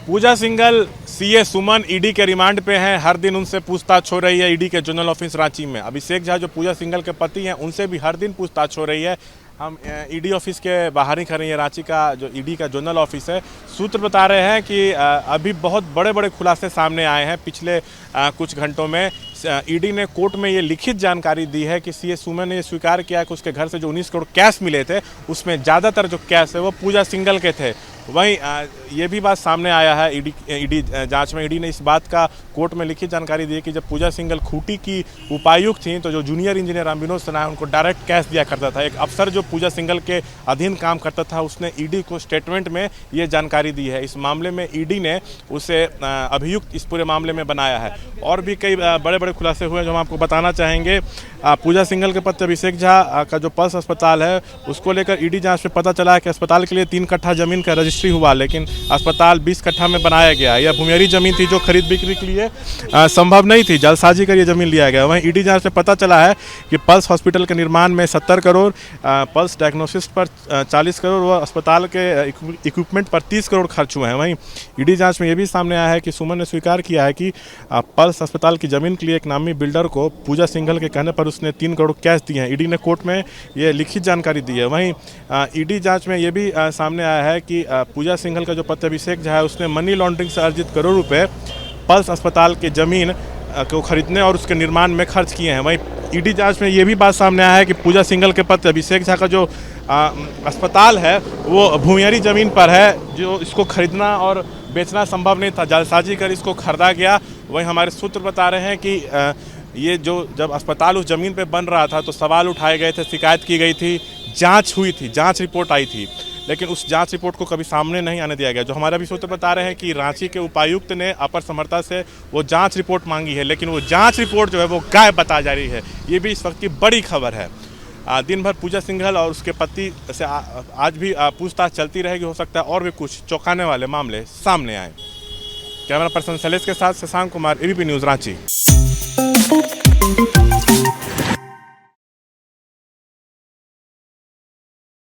पूजा Singhal CA सुमन ED के remand पे हैं। हर दिन उनसे पूछताछ हो रही है ईडी के जोनल ऑफिस रांची में। अभिषेक झा जो पूजा सिंघल के पति हैं उनसे भी हर दिन पूछताछ हो रही है। हम ईडी ऑफिस के बाहर ही खड़े हैं। रांची का जो ईडी का जोनल ऑफिस है, सूत्र बता रहे हैं कि अभी बहुत बड़े बड़े खुलासे सामने आए हैं। पिछले कुछ घंटों में ईडी ने कोर्ट में ये लिखित जानकारी दी है कि सीए सुमन ने ये स्वीकार किया कि उसके घर से जो 19 करोड़ कैश मिले थे उसमें ज़्यादातर जो कैश है वो पूजा सिंघल के थे। वहीं ये भी बात सामने आया है ईडी जांच में। ईडी ने इस बात का कोर्ट में लिखित जानकारी दी है कि जब पूजा सिंघल खूंटी की उपायुक्त थी तो जो जूनियर इंजीनियर विनोद सिन्हा है उनको डायरेक्ट कैश दिया करता था। एक अफसर जो पूजा सिंघल के अधीन काम करता था उसने ईडी को स्टेटमेंट में ये जानकारी दी है। इस मामले में ईडी ने उसे अभियुक्त इस पूरे मामले में बनाया है। और भी कई बड़े बड़े खुलासे हुए जो हम आपको बताना चाहेंगे। पूजा सिंघल के पति अभिषेक झा का जो पल्स अस्पताल है उसको लेकर ईडी जांच में पता चला है कि अस्पताल के लिए 3 कट्ठा जमीन का रजिस्ट्री हुआ, लेकिन अस्पताल 20 कट्ठा में बनाया गया। यह भूमियारी जमीन थी जो खरीद बिक्री के लिए संभव नहीं थी, जल्दसाजी कर ये जमीन लिया गया। वहीं ईडी जांच में पता चला है कि पल्स हॉस्पिटल के निर्माण में 70 करोड़, पल्स डायग्नोसिस पर 40 करोड़ व अस्पताल के इक्विपमेंट पर 30 करोड़ खर्च हुए हैं। वहीं ईडी जांच में यह भी सामने आया है कि सुमन ने स्वीकार किया है कि पल्स अस्पताल की जमीन के लिए एक नामी बिल्डर को पूजा सिंघल के कहने पर उसने 3 करोड़ कैश दिए हैं। ईडी ने कोर्ट में ये लिखित जानकारी दी है। वहीं ईडी जांच में ये भी सामने आया है कि पूजा सिंघल का जो पति अभिषेक झा है उसने मनी लॉन्ड्रिंग से अर्जित करोड़ रुपए पल्स अस्पताल की जमीन को खरीदने और उसके निर्माण में खर्च किए हैं। वहीं ईडी जांच में ये भी बात सामने आया है कि पूजा सिंघल के पति अभिषेक झा का जो अस्पताल है वो भूमियारी जमीन पर है, जो इसको खरीदना और बेचना संभव नहीं था, जालसाजी कर इसको खरीदा गया। वहीं हमारे सूत्र बता रहे हैं कि ये जो जब अस्पताल उस ज़मीन पे बन रहा था तो सवाल उठाए गए थे, शिकायत की गई थी, जांच हुई थी, जांच रिपोर्ट आई थी, लेकिन उस जांच रिपोर्ट को कभी सामने नहीं आने दिया गया। जो हमारे अभी सूत्र बता रहे हैं कि रांची के उपायुक्त ने अपर समर्था से वो जांच रिपोर्ट मांगी है, लेकिन वो जांच रिपोर्ट जो है वो गायब बता जा रही है। ये भी इस वक्त की बड़ी खबर है। दिन भर पूजा सिंघल और उसके पति से आज भी पूछताछ चलती रहेगी। हो सकता है और भी कुछ चौंकाने वाले मामले सामने आए। कैमरा पर्सन शैलेश के साथ शशांक कुमार, एबीपी न्यूज़ रांची।